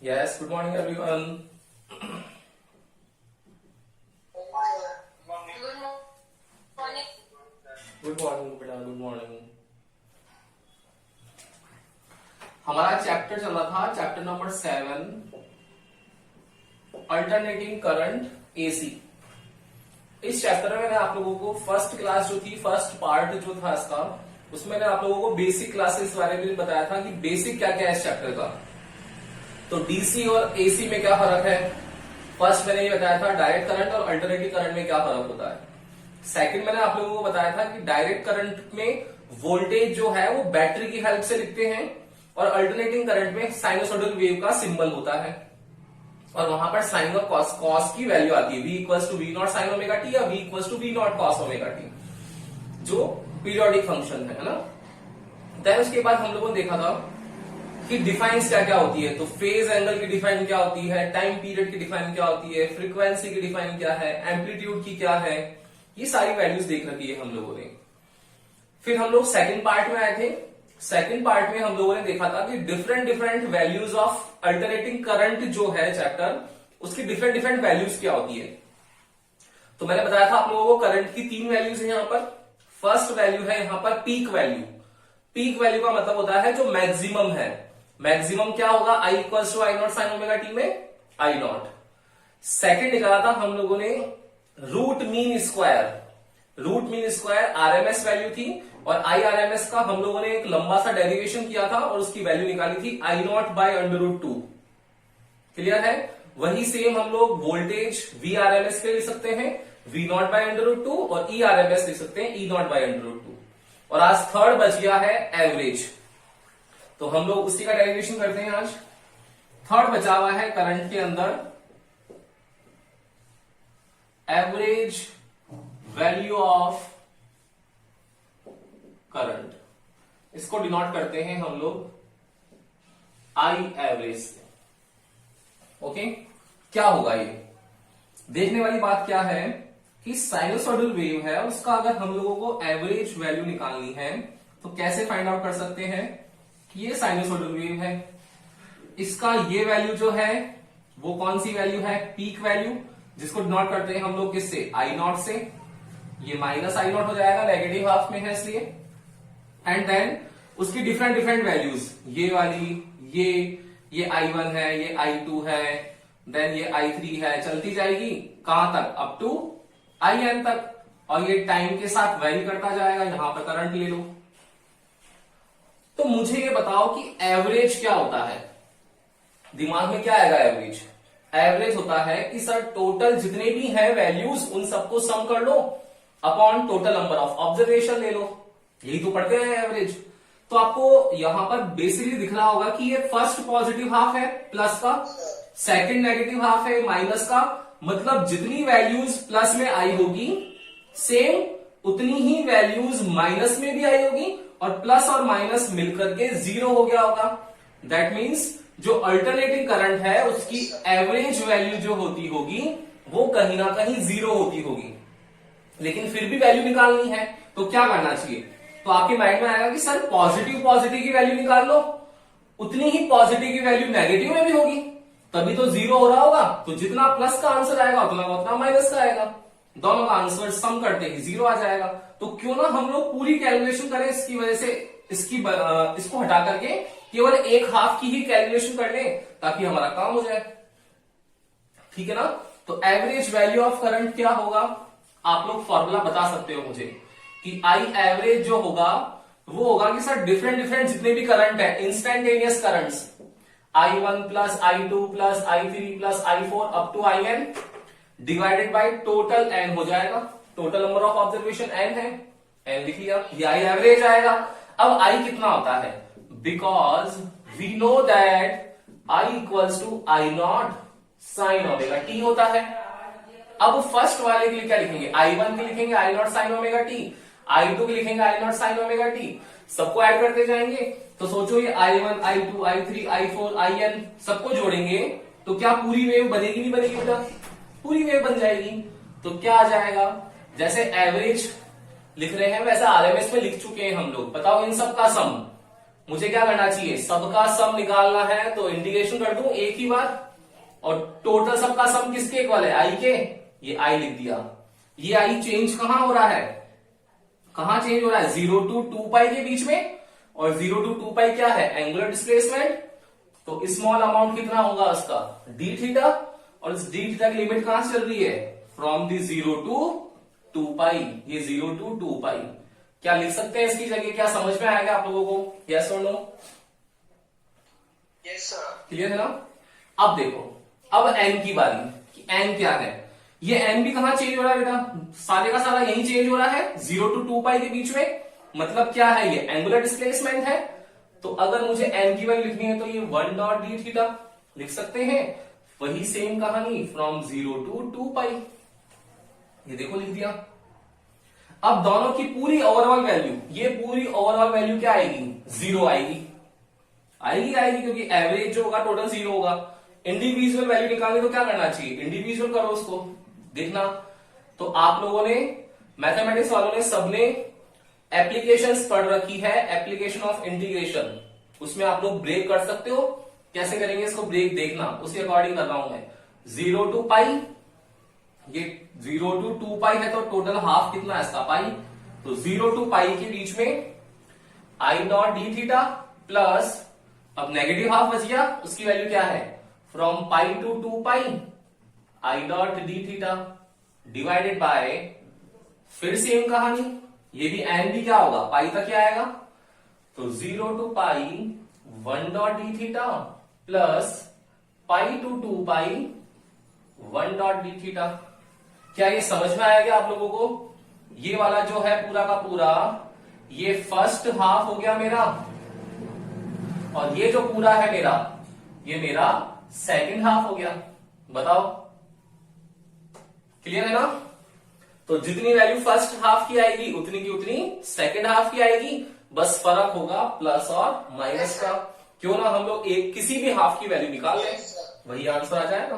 Yes, good morning everyone. Good morning बेटा, good morning. हमारा chapter चल रहा था, chapter number 7, alternating current AC. इस चैप्टर में मैंने आप लोगों को फर्स्ट क्लास जो थी, फर्स्ट पार्ट जो था इसका, उसमें मैंने आप लोगों को बेसिक क्लासेस के बारे में बताया था कि बेसिक क्या क्या है इस चैप्टर का। तो डीसी और एसी में क्या फर्क है, फर्स्ट मैंने ये बताया था डायरेक्ट करंट और अल्टरनेटिंग करंट में क्या फर्क होता है। सेकंड मैंने आप लोगों को बताया था कि डायरेक्ट करंट में वोल्टेज जो है वो बैटरी की हेल्प से लिखते हैं और अल्टरनेटिंग करंट में साइनोसॉइडल वेव का सिंबल होता है और वहां पर साइन और कॉस की वैल्यू आती है, v equals to we naught sine omega t या v equals to we naught cos omega t, जो पीरियोडिक फंक्शन है ना। देन उसके बाद हम लोगों ने देखा था कि डिफाइंस क्या क्या होती है। तो फेज एंगल की डिफाइन क्या होती है, टाइम पीरियड की डिफाइन क्या होती है, फ्रीक्वेंसी की डिफाइन क्या है, एम्पलीट्यूड की क्या है, ये सारी वैल्यूज देख रखी है हम लोगों ने। फिर हम लोग सेकंड पार्ट में आए थे। सेकंड पार्ट में हम लोगों ने देखा था कि different different values of alternating current जो है चैप्टर, उसकी डिफरेंट डिफरेंट वैल्यूज क्या होती है। तो मैंने बताया था आप लोगों को करंट की 3 वैल्यूज है यहाँ पर। फर्स्ट वैल्यू है यहाँ पर पीक वैल्यू। पीक वैल्यू का मतलब होता है जो मैक्सिमम है। मैक्सिमम क्या होगा, I equals to I not sine omega T में आई नॉट। सेकेंड निकाला था हम लोगों ने root mean square. Root mean square RMS value थी और आई आरएमएस का हम लोगों ने एक लंबा सा डेरिवेशन किया था और उसकी वैल्यू निकाली थी I not by under root 2। Clear है। वही सेम हम लोग वोल्टेज वी आरएमएस के लिख सकते हैं, v naught by under root 2, और ई आरएमएस लिख सकते हैं E naught by under root 2। और आज थर्ड बच गया है एवरेज, तो हम लोग उसी का डेरिवेशन करते हैं आज। थर्ड बचा हुआ है करंट के अंदर एवरेज वैल्यू ऑफ करंट। इसको डिनोट करते हैं हम लोग आई एवरेज से। ओके, क्या होगा ये देखने वाली बात क्या है कि साइनोसॉइडल वेव है, उसका अगर हम लोगों को एवरेज वैल्यू निकालनी है तो कैसे फाइंड आउट कर सकते हैं कि ये साइनोसॉइडल वेव है। इसका ये वैल्यू जो है वो कौन सी वैल्यू है, पीक वैल्यू, जिसको डिनोट करते हैं हम लोग किससे, आई नॉट से। ये माइनस आई नॉट हो जाएगा, नेगेटिव हाफ में है इसलिए। एंड देन उसकी डिफरेंट डिफरेंट वैल्यूज, ये वाली, ये i1 है, ये i2 है, देन ये i3 है, चलती जाएगी कहां तक, अप टू in तक। और ये टाइम के साथ वेरी करता जाएगा। यहां पर करंट ले लो। तो मुझे ये बताओ कि एवरेज क्या होता है। दिमाग में क्या आएगा एवरेज। एवरेज होता है कि सर टोटल जितने भी हैं वैल्यूज उन सबको सम कर लो upon total number of observation ले लो। यही तो पढ़ते हैं एवरेज। तो आपको यहां पर बेसिकली दिख रहा होगा कि ये फर्स्ट पॉजिटिव हाफ है प्लस का, सेकंड नेगेटिव हाफ है माइनस का। मतलब जितनी वैल्यूज प्लस में आई होगी सेम उतनी ही वैल्यूज माइनस में भी आई होगी और प्लस और माइनस मिलकर के 0 हो गया होगा। दैट मीन्स जो अल्टरनेटिंग करंट है उसकी एवरेज वैल्यू जो होती होगी वो कहीं ना कहीं 0 होती होगी, लेकिन फिर भी वैल्यू निकालनी है तो क्या करना चाहिए। तो आपके माइंड में आएगा कि सर पॉजिटिव की वैल्यू निकाल लो, उतनी ही पॉजिटिव की वैल्यू नेगेटिव में भी होगी, तभी तो 0 हो रहा होगा। तो जितना प्लस का आंसर आएगा उतना माइनस का आएगा, दोनों का आंसर सम करते ही 0 आ जाएगा। तो क्यों ना हम लोग पूरी कैलकुलेशन करें, इसकी वजह से इसको हटा करके केवल एक हाफ की ही कैलकुलेशन कर लें ताकि हमारा काम हो जाए। ठीक है ना। तो एवरेज वैल्यू ऑफ करंट क्या होगा, आप लोग फॉर्मूला बता सकते हो मुझे कि आई एवरेज जो होगा वो होगा कि सर डिफरेंट डिफरेंट जितने भी करंट है, instantaneous currents, i1 plus i2 plus i3 plus i4 up to in divided by total n हो जाएगा। Total number of observation n है, n लिख लिया, ये आई एवरेज आएगा। अब i कितना होता है, because we know that i equals to I not sine omega t होता है। अब फर्स्ट वाले के लिए क्या लिखेंगे, i1 के लिखेंगे I not sine omega T, i2 के लिखेंगे I not sine omega T, सबको ऐड करते जाएंगे। तो सोचो ये i1 i2 i3 i4 in सबको जोड़ेंगे तो क्या पूरी वेव बनेगी नहीं बनेगी बेटा, पूरी वेव बन जाएगी। तो क्या आ जाएगा, जैसे एवरेज लिख रहे हैं वैसे आरएमएस में लिख चुके हैं हम लोग। बताओ इन सब का सम मुझे क्या करना चाहिए, सबका सम निकालना है तो इंटीग्रेशन कर दूं एक ही बार, और टोटल सबका सम किसके इक्वल है, आई के, ये आई लिख दिया। ये आई चेंज कहां हो रहा है, कहां चेंज हो रहा है, 0 to 2 पाई के बीच में, और 0 to 2 पाई क्या है, एंगुलर डिस्प्लेसमेंट। तो स्मॉल अमाउंट कितना होगा उसका, डी थीटा, और इस डी थीटा की लिमिट कहां से चल रही है, फ्रॉम दी 0 to 2 पाई, ये 0 to 2 पाई। क्या लिख सकते हैं इसकी जगह, क्या समझ में आएगा आप लोगों को, यस और नो? Yes sir. क्लियर है ना? अब देखो, अब एन की बारी, कि एन क्या है। ये एन भी कहां चेंज हो रहा है बेटा, सारे का सारा यही चेंज हो रहा है 0 to 2 पाई के बीच में। मतलब क्या है, ये एंगुलर डिस्प्लेसमेंट है। तो अगर मुझे एन की वैल्यू लिखनी है तो ये 1 डॉट डी थीटा लिख सकते हैं। वही सेम कहानी फ्रॉम 0 to 2 पाई, ये देखो लिख दिया। अब दोनों की पूरी ओवरऑल वैल्यू, ये पूरी ओवरऑल वैल्यू क्या आएगी, 0 आएगी, आएगी क्योंकि एवरेज जो होगा टोटल 0 होगा। इंडिविजुअल वैल्यू निकालने तो क्या करना चाहिए, इंडिविजुअल करो उसको, देखना। तो आप लोगों ने, मैथमेटिक्स वालों ने सबने एप्लीकेशंस पढ़ रखी है, एप्लीकेशन ऑफ इंटीग्रेशन, उसमें आप लोग ब्रेक कर सकते हो। कैसे करेंगे इसको ब्रेक, देखना, उसी अकॉर्डिंग कर रहा हूं मैं। 0 to पाई, ये 0 to 2 पाई है तो टोटल हाफ कितना है इसका, पाई। तो 0 to पाई के बीच में I dot D theta plus, अब नेगेटिव हाफ बच गया, उसकी वैल्यू क्या है, from pi to 2 pi I dot D theta divided by, फिर सेम कहानी, ये भी एन भी क्या होगा, पाई तक क्या आएगा। तो 0 to pi 1 dot D theta plus pi to 2 pi 1 dot D theta. क्या ये समझ में आएगा आप लोगों को? ये वाला जो है पूरा का पूरा, ये फर्स्ट हाफ हो गया मेरा, और ये जो पूरा है मेरा, ये मेरा सेकंड हाफ हो गया। बताओ क्लियर है ना? तो जितनी वैल्यू फर्स्ट हाफ की आएगी उतनी की उतनी सेकंड हाफ की आएगी, बस फर्क होगा प्लस और माइनस का। क्यों ना हम लोग एक किसी भी हाफ की वैल्यू निकाल लें, वही आंसर आ जाएगा।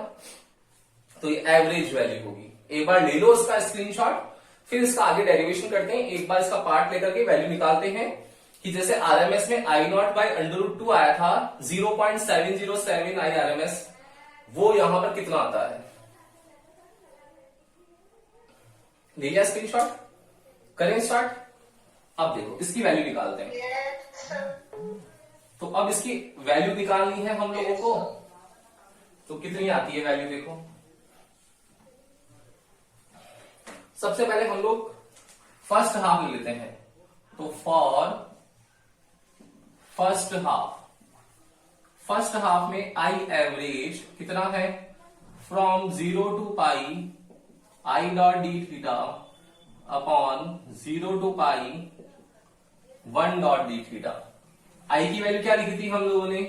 तो ये एवरेज वैल्यू होगी। एक बार ले लो इसका स्क्रीनशॉट, फिर इसका आगे डेरिवेशन करते हैं। एक बार इसका पार्ट लेकर के वैल्यू निकालते हैं कि जैसे आरएमएस में आई नॉट बाई √2 आया था 0.707 आई आरएमएस, वो यहां पर कितना आता है, ले लिया स्क्रीनशॉट, करें स्टार्ट। अब देखो इसकी वैल्यू निकालते हैं। तो अब इसकी वैल्यू निकालनी है हम लोगों को, तो कितनी आती है वैल्यू देखो। सबसे पहले हम लोग फर्स्ट हाफ ले लेते हैं। तो फॉर फर्स्ट हाफ में आई एवरेज कितना है, from 0 to pi I dot D theta upon 0 to pi 1 dot D theta. I की वैल्यू क्या लिखी थी हम लोगों ने,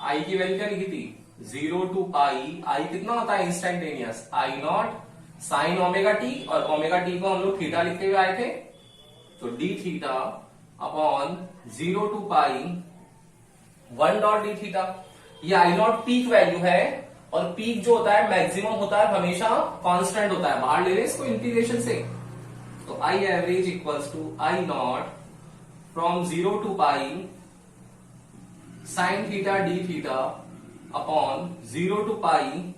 आई की वैल्यू क्या लिखी थी, 0 to पाई, आई कितना होता है instantaneous, I not sine omega t, और ओमेगा टी को हम लोग थीटा लिखते हुए आए थे। तो D theta upon 0 to pi 1 dot D theta. ये आई नॉट पीक वैल्यू है, और पीक जो होता है मैक्सिमम होता है हमेशा कांस्टेंट होता है, बाहर ले रहे इसको इंटीग्रेशन से। तो I average equals to I naught from 0 to pi sine theta d theta upon 0 to pi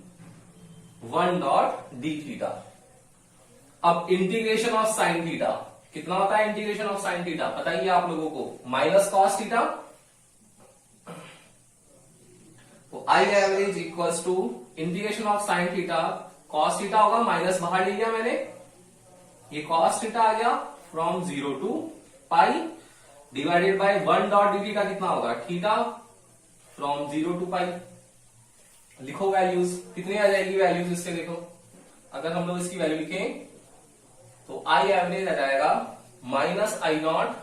1 dot D theta. अब इंटीग्रेशन ऑफ साइन थीटा कितना होता है, इंटीग्रेशन ऑफ साइन थीटा बताइए आप लोगों को, माइनस कॉस थीटा। तो I average equals to integration of sine theta, cos theta होगा, माइनस बाहर ले लिया मैंने, ये कॉस थीटा आ गया from 0 to pi divided by 1 dot D theta कितना होगा, थीटा फ्रॉम 0 to पाई। लिखो वैल्यूज, कितनी आ जाएगी वैल्यूज इसके, देखो अगर हम लोग इसकी वैल्यू लिखें तो आई एवरेज आ जाएगा माइनस आई नॉट,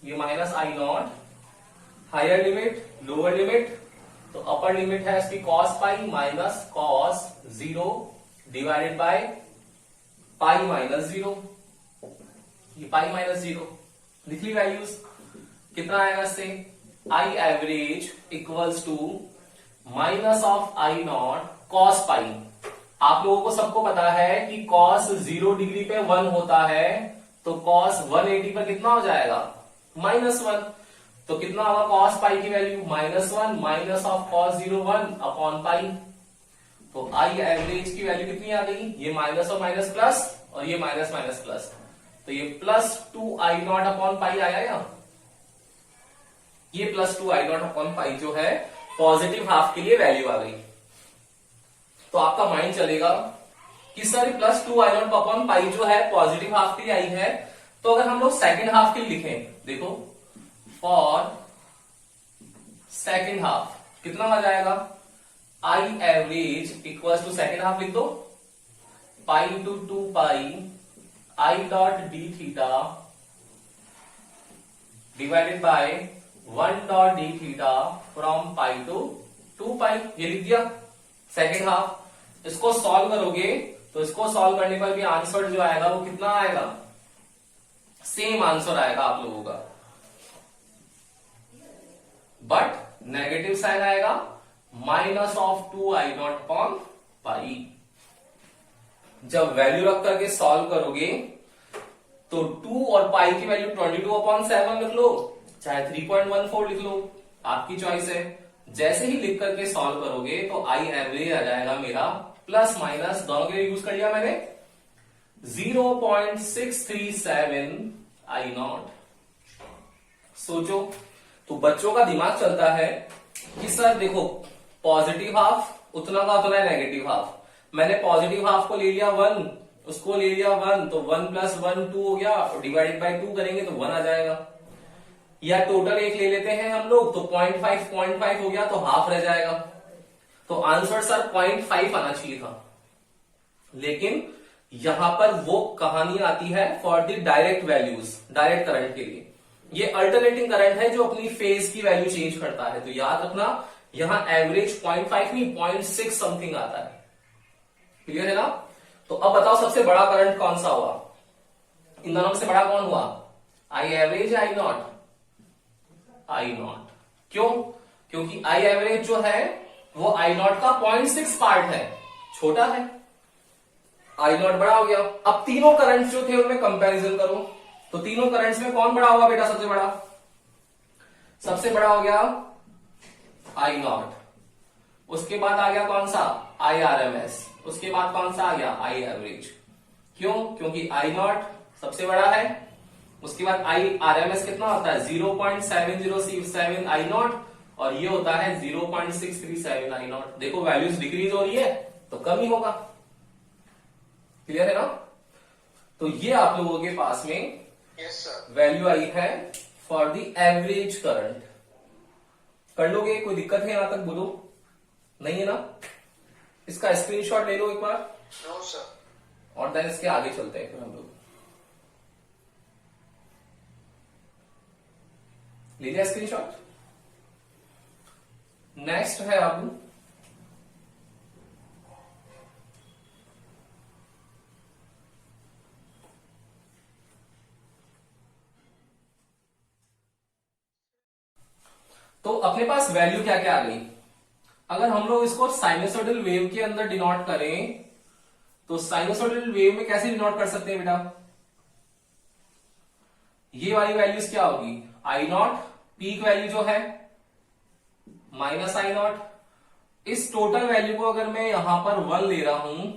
ये minus I naught, higher limit lower limit, तो अपर लिमिट है इसकी cos pi minus cos 0 divided by pi minus 0, ये पाई माइनस 0। लिख ली वैल्यूज, कितना आएगा इससे, I average equals to minus of I naught cos pi, आप लोगों को सबको पता है कि cos 0 डिग्री पे 1 होता है, तो cos 180 पर कितना हो जाएगा, -1। तो कितना होगा cos पाई की value, -1 minus of cos 0 1 upon pi. तो आई एवरेज की वैल्यू कितनी आ गई, ये माइनस और माइनस प्लस, और ये माइनस माइनस प्लस, तो ये +2i0 अपॉन पाई आया या ये +2i0 अपॉन पाई जो है पॉजिटिव हाफ के लिए वैल्यू आ गई। तो आपका माइंड चलेगा कि सर +2i0 अपॉन पाई जो है पॉजिटिव हाफ के लिए आई है, तो अगर हम लोग सेकेंड हाफ के लिए लिखें, देखो फॉर सेकेंड हाफ कितना आ जाएगा, I average equal to second half लिख दो pi to 2 pi I dot D theta divided by 1 dot D theta from pi to 2 pi, ये लिख दिया सेकेंड हाफ। इसको सॉल्व करोगे तो इसको सॉल्व करने पर भी आंसर जो आएगा वो कितना आएगा, सेम आंसर आएगा आप लोगों का, बट नेगेटिव साइन आएगा, -2i0 अपॉन पाई। जब वैल्यू रख करके सॉल्व करोगे तो 2 और पाई की वैल्यू 22/7 लिख लो, चाहे 3.14 लिख लो, आपकी चॉइस है। जैसे ही लिख करके सॉल्व करोगे तो आई एवरेज आ जाएगा मेरा प्लस माइनस दोनों के लिए यूज कर लिया मैंने 0.637i0। सोचो, तो बच्चों का दिमाग चलता है कि सर देखो पॉजिटिव हाफ उतना का उतना है, नेगेटिव हाफ मैंने पॉजिटिव हाफ को ले लिया 1, उसको ले लिया 1, तो 1 + 1 2 हो गया, डिवाइडेड बाय 2 करेंगे तो 1 आ जाएगा। या टोटल 1 ले लेते हैं हम लोग, तो 0.5 हो गया तो हाफ रह जाएगा। तो आंसर सर 0.5 आना चाहिए था, लेकिन यहां पर वो कहानी आती है for the direct values, direct current के लिए। ये अल्टरनेटिंग करंट है जो अपनी फेज की वैल्यू चेंज करता है, तो याद रखना यहां एवरेज 0.5 नहीं 0.6 समथिंग आता है। क्लियर है ना? तो अब बताओ सबसे बड़ा करंट कौन सा हुआ, इन दोनों में से बड़ा कौन हुआ, आई एवरेज या आई नॉट, आई नॉट। क्यों? क्योंकि आई एवरेज जो है वो आई नॉट का 0.6 पार्ट है, छोटा है, आई नॉट बड़ा हो गया। अब तीनों करंट्स जो थे उनमें कंपैरिजन करो, तो तीनों करंट्स में कौन बड़ा होगा बेटा, सबसे बड़ा, सबसे बड़ा हो गया आई नॉट, उसके बाद आ गया कौन सा, आई आर एम एस, उसके बाद कौन सा आ गया, आई एवरेज। क्यों? क्योंकि आई नॉट सबसे बड़ा है, उसके बाद आई आर एम एस कितना होता है 0.7067 आई नॉट, और ये होता है 0.637 आई नॉट। देखो वैल्यूज डिक्रीज हो रही है तो कम ही होगा। क्लियर है ना? तो ये आप लोगों के पास में वैल्यू आई है फॉर द एवरेज करंट। कर लोगे? कोई दिक्कत है यहां तक? बोलो, नहीं है ना? इसका स्क्रीनशॉट ले लो एक बार। No sir. और देन इसके आगे चलते हैं फिर हम लोग। ले लिया स्क्रीनशॉट? नेक्स्ट है अब तो अपने पास वैल्यू क्या क्या आ गई। अगर हम लोग इसको साइनसोइडल वेव के अंदर डिनोट करें तो साइनसोइडल वेव में कैसे डिनोट कर सकते हैं बेटा, ये वाली वैल्यूज क्या होगी, आई नॉट, पीक वैल्यू जो है माइनस आई नॉट। इस टोटल वैल्यू को अगर मैं यहां पर 1 ले रहा हूं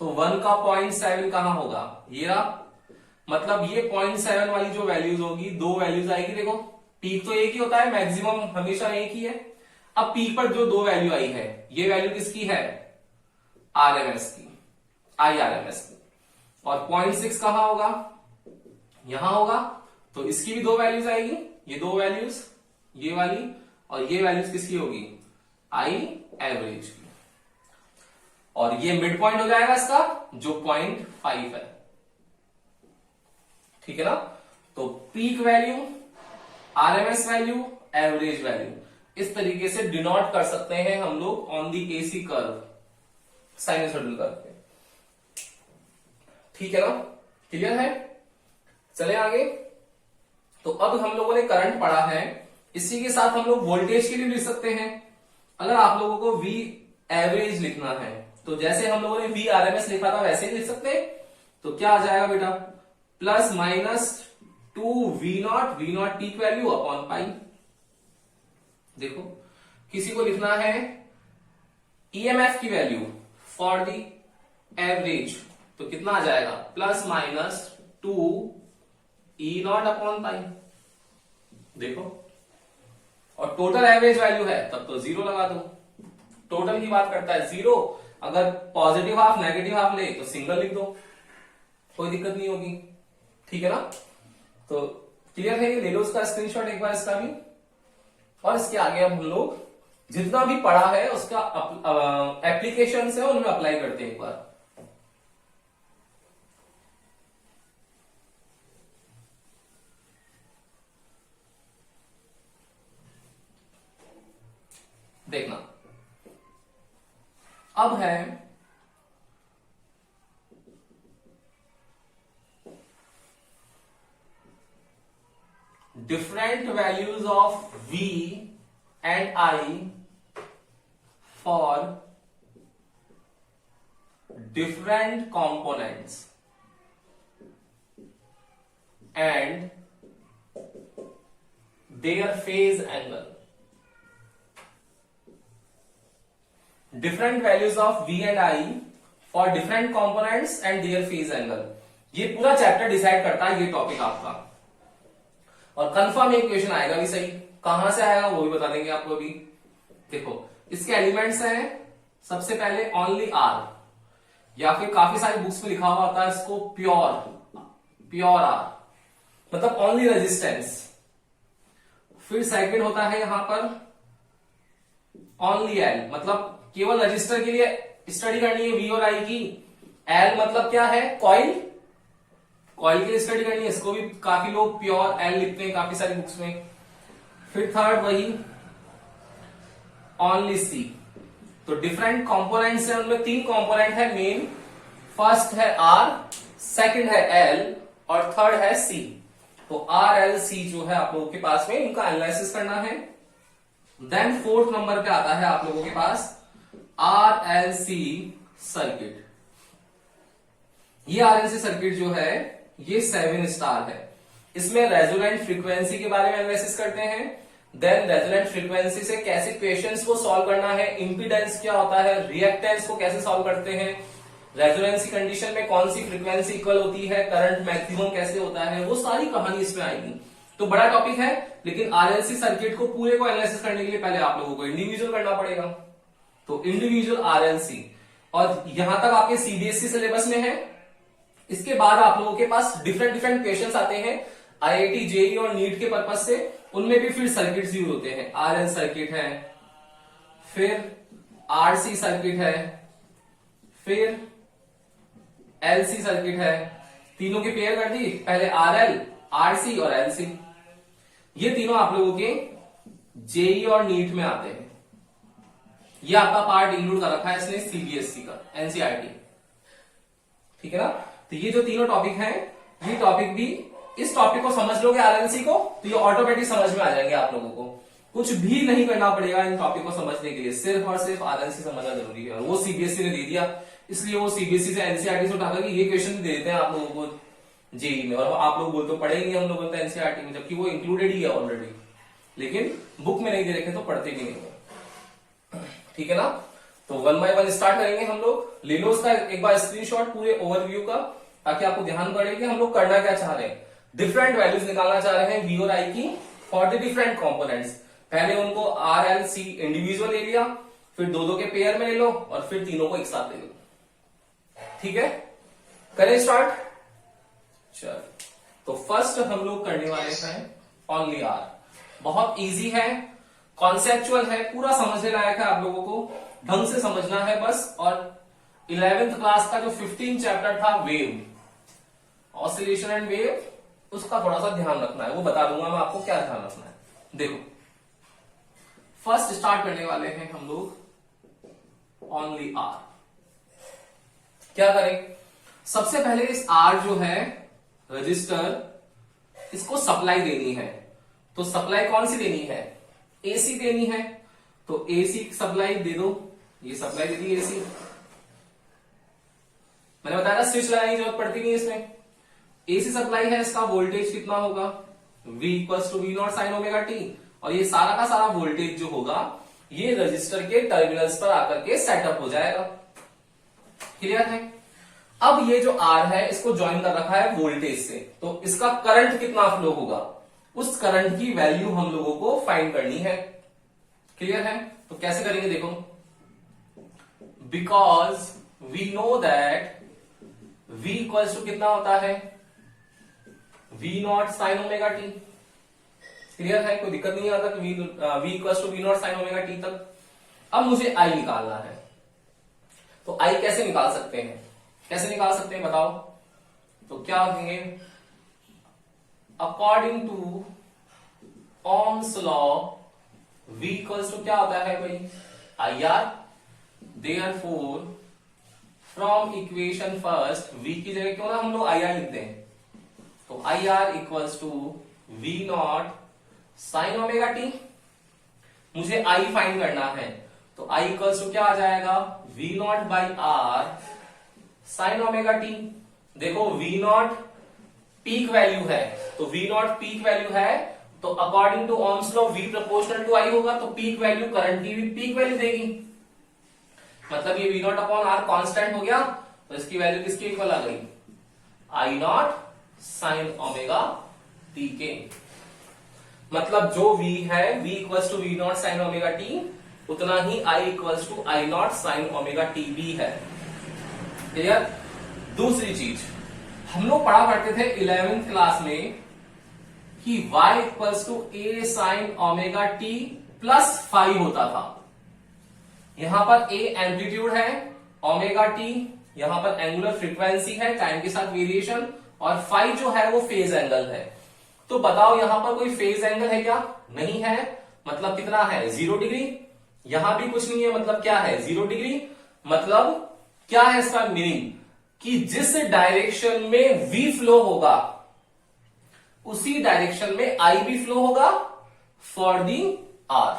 तो 1 का 0.7 कहां होगा, ये रहा, मतलब ये 0.7 वाली जो वैल्यूज होगी, दो वैल्यूज आएगी। देखो पीक तो एक ही होता है, मैक्सिमम हमेशा एक ही है। अब पीक पर जो दो वैल्यू आई है, ये वैल्यू किसकी है, आरएमएस की, आई आरएमएस की, और 0.6 कहां होगा, यहां होगा, तो इसकी भी दो वैल्यूज आएगी, ये दो वैल्यूज, ये वाली, और ये वैल्यूज किसकी होगी, आई एवरेज की, और ये मिड पॉइंट हो जाएगा इसका जो 0.5 है। ठीक है ना? तो peak value, RMS value, average value, इस तरीके से डिनोट कर सकते हैं हम लोग on the AC curve, sinusoidal curve पे। ठीक है ना? क्लियर है? चले आगे। तो अब हम लोगों ने करंट पढ़ा है, इसी के साथ हम लोग वोल्टेज के लिए लिख सकते हैं। अगर आप लोगों को वी एवरेज लिखना है तो जैसे हम लोगों ने वी आरएमएस लिखा था वैसे ही लिख सकते हैं। तो क्या आ जाएगा बेटा, plus minus 2 V naught peak value upon pi. देखो किसी को लिखना है ईएमएफ की वैल्यू फॉर द एवरेज, तो कितना आ जाएगा, plus minus 2 E0 upon pi. देखो, और टोटल एवरेज वैल्यू है तब तो 0 लगा दो। टोटल की बात करता है 0, अगर पॉजिटिव हाफ नेगेटिव हाफ ले तो सिंगल लिख दो, कोई दिक्कत नहीं होगी। ठीक है ना, तो क्लियर है, ये ले लो उसका स्क्रीनशॉट एक बार इसका भी। और इसके आगे अब हम लोग जितना भी पढ़ा है उसका एप्लीकेशन है उनमें अप्लाई करते हैं एक बार। देखना, अब है different values of V and I for different components and their phase angle. Different values of V and I for different components and their phase angle. ये पूरा चैप्टर डिसाइड करता है ये टॉपिक आपका, और कंफर्म एक क्वेश्चन आएगा भी सही, कहां से आएगा वो भी बता देंगे आपको अभी। देखो इसके एलिमेंट्स हैं, सबसे पहले ओनली आर, या फिर काफी सारी बुक्स में लिखा हुआ होता है इसको प्योर आर, मतलब ओनली रेजिस्टेंस। फिर सेकंड होता है यहां पर ओनली एल, मतलब केवल रजिस्टर के लिए स्टडी करनी है वी और आई की। एल मतलब क्या है, कॉइल के लिए स्टडी करनी है, इसको भी काफी लोग प्योर एल लिखते हैं काफी सारी बुक्स में। फिर थर्ड वही ओनली सी। तो डिफरेंट कंपोनेंट्स है, उनमें 3 कंपोनेंट है मेन, फर्स्ट है आर, सेकंड है एल और थर्ड है सी। तो आर एल सी जो है आप लोगों के पास में इनका एनालिसिस करना है। देन फोर्थ नंबर पे आता है आप लोगों के पास आर एल सी सर्किट। ये आर एल सी सर्किट जो है ये 7 स्टार है। इसमें रेजोनेंट फ्रीक्वेंसी के बारे में एनालिसिस करते हैं, देन रेजोनेंट फ्रीक्वेंसी से कैसे क्वेश्चंस को सॉल्व करना है, इंपीडेंस क्या होता है, रिएक्टेंस को कैसे सॉल्व करते हैं, रेजोनेंसी कंडीशन में कौन सी फ्रीक्वेंसी इक्वल होती है, करंट मैक्सिमम कैसे होता है, वो सारी कहानी इसमें आएगी। तो बड़ा टॉपिक है, लेकिन आरएलसी सर्किट को पूरे को एनालिसिस करने के लिए पहले आप लोगों को इंडिविजुअल करना पड़ेगा। तो इंडिविजुअल आरएलसी, और यहां तक आपके सीबीएसई सिलेबस में है। इसके बाद आप लोगों के पास डिफरेंट क्वेश्चंस आते हैं आईआईटी जेईई और नीट के पर्पज से, उनमें भी फिर सर्किट्स यूज होते हैं। आरएल सर्किट है, फिर आरसी सर्किट है, फिर एलसी सर्किट है। तीनों की पेयर कर दी, पहले आरएल, आरसी और एलसी। ये तीनों आप लोगों के जेईई और नीट में आते हैं। ये आपका पार्ट इंक्लूड कर रखा है इसने सीबीएसई का, एनसीईआरटी। ठीक है ना, तो ये जो तीनों टॉपिक हैं, ये टॉपिक भी, इस टॉपिक को समझ लोगे आरएलसी को तो ये ऑटोमेटिक समझ में आ जाएंगे आप लोगों को। कुछ भी नहीं करना पड़ेगा इन टॉपिक को समझने के लिए, सिर्फ और सिर्फ आरएलसी समझना जरूरी है। और वो सीबीएसई ने दे दिया, इसलिए वो सीबीएसई से एनसीईआरटी से उठाकर ये क्वेश्चन दे देते हैं आप लोगों को जेईई में, और आप लोग बोलते पढ़ेंगे हम लोग बोलते हैं एनसीईआरटी में, जबकि वो इंक्लूडेड ही है ऑलरेडी, लेकिन बुक में नहीं दे रखे तो पढ़ते भी नहीं। ठीक है ना, तो 1 बाय 1 स्टार्ट करेंगे हम लोग। ले लो उसका एक बार स्क्रीनशॉट पूरे ओवरव्यू का, ताकि आपको ध्यान पड़े कि हम लोग करना क्या चाह रहे हैं। डिफरेंट वैल्यूज निकालना चाह रहे हैं वी और आई की फॉर द डिफरेंट कंपोनेंट्स। पहले उनको आर एल सी इंडिविजुअल ले लिया, फिर दो के पेयर में ले लो, और फिर तीनों को एक साथ ले लो। ठीक है, करें स्टार्ट। चल, तो फर्स्ट हम लोग करने वाले हैं ओनली आर। बहुत इजी है, कॉन्सेप्चुअल है, पूरा समझने लायक है, आप लोगों को ढंग से समझना है बस। और 11th क्लास का जो 15 चैप्टर था वेव, ऑसिलेशन एंड वेव, उसका थोड़ा सा ध्यान रखना है, वो बता दूंगा मैं आपको क्या ध्यान रखना है। देखो फर्स्ट स्टार्ट करने वाले हैं हम लोग ओनली आर। क्या करें, सबसे पहले इस आर जो है रजिस्टर, इसको सप्लाई देनी है। तो सप्लाई कौन सी देनी है, एसी देनी है। तो एसी सप्लाई दे दो, ये सप्लाई दे दी एसी। मैंने बताया ना स्विच लगाने की जरूरत पड़ती नहीं इसमें। एसी सप्लाई है, इसका वोल्टेज कितना होगा, V equals to we naught sine omega t, और ये सारा का सारा वोल्टेज जो होगा ये रजिस्टर के टर्मिनल्स पर आकर के सेटअप हो जाएगा। क्लियर है। अब ये जो R है इसको ज्वाइन कर रखा है वोल्टेज से, तो इसका करंट कितना फ्लो होगा, उस करंट की वैल्यू हम लोगों को फाइंड करनी है। क्लियर है। तो कैसे करेंगे देखो, because we know that V equals to कितना होता है, V naught sine omega t. Clear है, कोई दिक्कत नहीं आता कि V equals to we naught sine omega t तक। अब मुझे I निकालना है, तो I कैसे निकाल सकते हैं, कैसे निकाल सकते हैं बताओ। तो क्या कहेंगे, according to Ohm's law V equals to क्या होता है भाई, IR। Therefore from equation first V की जगह क्यों ना हम लोग IR लिखते हैं, तो IR equals to V naught sine omega t. मुझे I फाइंड करना है, तो I इक्वल्स टू क्या आ जाएगा, V naught by R sine omega t. देखो V नॉट पीक वैल्यू है, तो V नॉट पीक वैल्यू है, तो according to Ohm's law V proportional to I होगा, तो पीक वैल्यू करंट की भी पीक वैल्यू देगी। मतलब ये V not upon R constant हो गया, तो इसकी वैल्यू किसके इक्वल आ गई, I naught sine omega t के। मतलब जो V है V equals to we naught sine omega t, उतना ही I equals to I naught sine omega t भी है। क्लियर। दूसरी चीज हम लोग पढ़ा करते थे 11th क्लास में कि y equals to a sine omega t plus phi होता था। यहां पर a एम्पलीट्यूड है, ओमेगा टी यहां पर एंगुलर फ्रीक्वेंसी है, टाइम के साथ वेरिएशन, और फाई जो है वो फेज एंगल है। तो बताओ यहां पर कोई फेज एंगल है क्या, नहीं है, मतलब कितना है 0 डिग्री। यहां भी कुछ नहीं है, मतलब क्या है 0 डिग्री। मतलब क्या है इसका मीनिंग, कि जिस डायरेक्शन में V फ्लो होगा उसी डायरेक्शन में I भी फ्लो होगा फॉर दी R।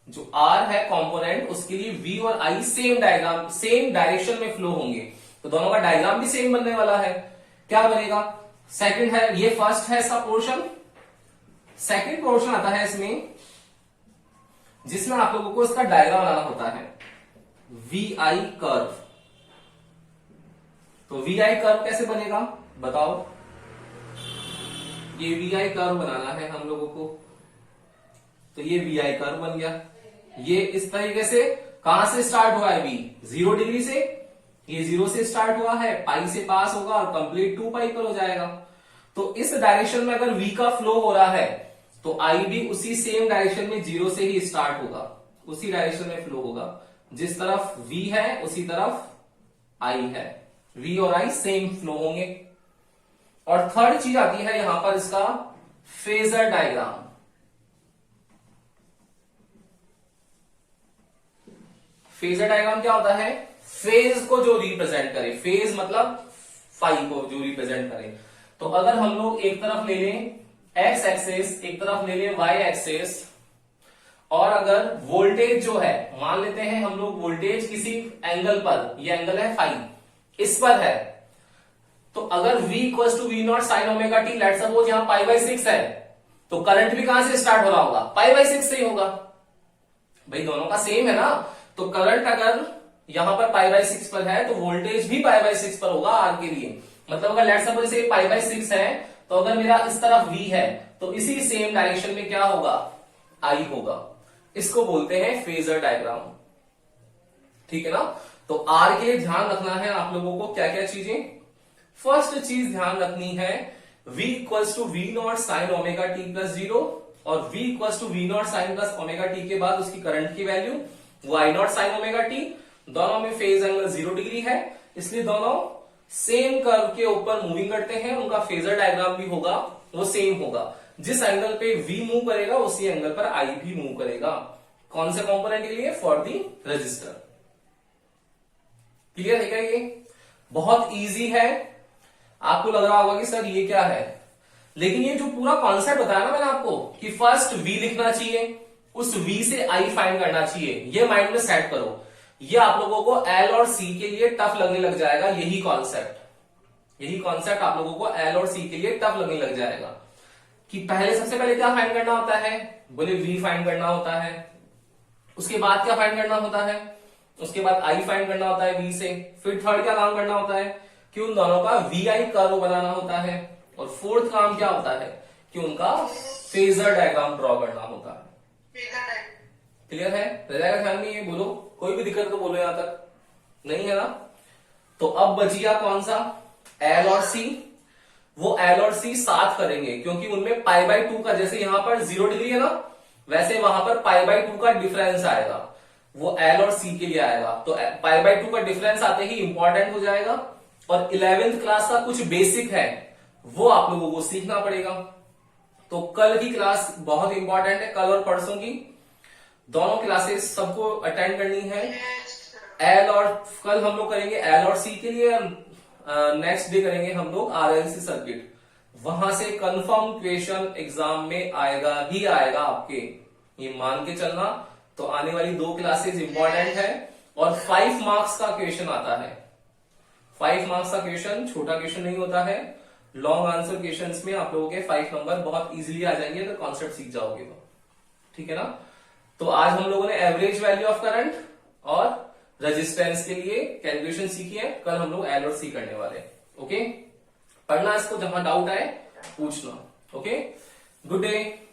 जो R है कंपोनेंट, उसके लिए V और I सेम डायरेक्शन में फ्लो होंगे, तो दोनों का डायग्राम भी सेम बनने वाला है। क्या बनेगा, सेकंड है, ये फर्स्ट है इसका पोर्शन, सेकंड पोर्शन आता है इसमें जिसमें आप लोगों को इसका डायग्राम बनाना होता है, VI कर्व। तो VI कर्व कैसे बनेगा बताओ, ये VI कर्व बनाना है हम लोगों को, तो ये VI कर्व बन गया। ये इस तरीके से कहां से स्टार्ट हुआ है, V 0 डिग्री से, ये 0 से स्टार्ट हुआ है, पाई से पास होगा और कंप्लीट 2 पाई पर हो जाएगा। तो इस डायरेक्शन में अगर V का फ्लो हो रहा है तो I भी उसी सेम डायरेक्शन में 0 से ही स्टार्ट होगा, उसी डायरेक्शन में फ्लो होगा। जिस तरफ V है उसी तरफ I है, V और I सेम फ्लो होंगे। और थर्ड चीज आती है यहां पर इसका फेजर डायग्राम। फेजर डायग्राम क्या होता है, फेज को जो रिप्रेजेंट करे, फेज मतलब फाई को जो रिप्रेजेंट करे। तो अगर हम लोग एक तरफ ले लें एक्स एक्सेस, एक तरफ ले लें वाई एक्सेस, और अगर वोल्टेज जो है मान लेते हैं हम लोग वोल्टेज किसी एंगल पर, ये एंगल है फाई, इस पर है, तो अगर V equals to we naught sine omega t, let suppose यहां पाई बाई 6 है, तो करंट भी कहां से स्टार्ट हो रहा होगा, पाई बाई 6 से ही होगा। भाई दोनों का सेम है ना, तो करंट अगर यहां पर पाई बाई 6 पर है तो वोल्टेज भी पाई बाई 6 पर होगा आर के लिए। मतलब अगर लेट सपोज से पाई बाई 6 है, तो अगर मेरा इस तरफ V है तो इसी सेम डायरेक्शन में क्या होगा, I होगा। इसको बोलते हैं फेजर डायग्राम। ठीक है ना। तो R के लिए ध्यान रखना है आप लोगों को क्या क्या चीजें। फर्स्ट चीज ध्यान रखनी है, V equals to we naught sine omega t plus 0, और V equals to we naught sine plus omega t के बाद उसकी करंट की वैल्यू वो I naught sine omega t. दोनों में फेज एंगल 0 डिग्री है, इसलिए दोनों सेम कर्व के ऊपर मूविंग करते हैं, उनका फेजर डायग्राम भी होगा वो सेम होगा। जिस एंगल पे V मूव करेगा उसी एंगल पर I भी मूव करेगा। कौन से कंपोनेंट के लिए, फॉर दी रजिस्टर। क्लियर है क्या, ये बहुत इजी है। आपको लग रहा होगा कि सर ये क्या है, लेकिन ये जो पूरा कॉन्सेप्ट बताया ना मैंने आपको कि फर्स्ट V लिखना चाहिए, उस V से I फाइंड करना चाहिए, ये माइंड में सेट करो। ये आप लोगों को एल और सी के लिए टफ लगने लग जाएगा। यही कॉन्सेप्ट आप लोगों को एल और सी के लिए टफ लगने लग जाएगा कि सबसे पहले क्या फाइंड करना होता है, बोले वी फाइंड करना होता है, उसके बाद क्या फाइंड करना होता है, उसके बाद आई फाइंड करना होता है वी से, फिर थर्ड क्या काम करना होता है कि उन दोनों का वी आई कर्व बनाना होता है, और फोर्थ काम क्या होता है कि उनका फेजर डायग्राम ड्रॉ करना होता है। क्लियर है? रह जाएगा ध्यान में? ये बोलो, कोई भी दिक्कत तो बोलो, यहां तक नहीं है ना? तो अब बच गया कौन सा, एल और सी। वो एल और सी साथ करेंगे क्योंकि उनमें पाई बाई 2 का, जैसे यहां पर 0 डिग्री है ना, वैसे वहां पर पाई बाई 2 का डिफरेंस आएगा, वो एल और सी के लिए आएगा। तो पाई बाई 2 का डिफरेंस आते ही इंपॉर्टेंट हो जाएगा, और 11th क्लास का कुछ बेसिक है वो आप लोगों को सीखना पड़ेगा। तो कल की क्लास बहुत इंपॉर्टेंट है, कल और परसों की दोनों क्लासेस सबको अटेंड करनी है। एल और कल हम लोग करेंगे एल और सी के लिए, नेक्स्ट डे करेंगे हम लोग आरएलसी सर्किट। वहां से कंफर्म क्वेश्चन एग्जाम में आएगा ही आएगा आपके, ये मान के चलना। तो आने वाली 2 क्लासेस इंपॉर्टेंट है, और 5 मार्क्स का क्वेश्चन आता है। 5 मार्क्स का क्वेश्चन छोटा क्वेश्चन नहीं होता है। लॉन्ग आंसर क्वेश्चंस में आप लोगों के 5 नंबर बहुत इजीली आ जाएंगे अगर कॉन्सेप्ट सीख जाओगे तो, ठीक है ना? तो आज हम लोगों ने एवरेज वैल्यू ऑफ करंट और रेजिस्टेंस के लिए कैलकुलेशन सीखी है। कल हम लोग एल और सी करने वाले हैं। ओके, पढ़ना इसको, जहां डाउट आए पूछना। Okay, good day.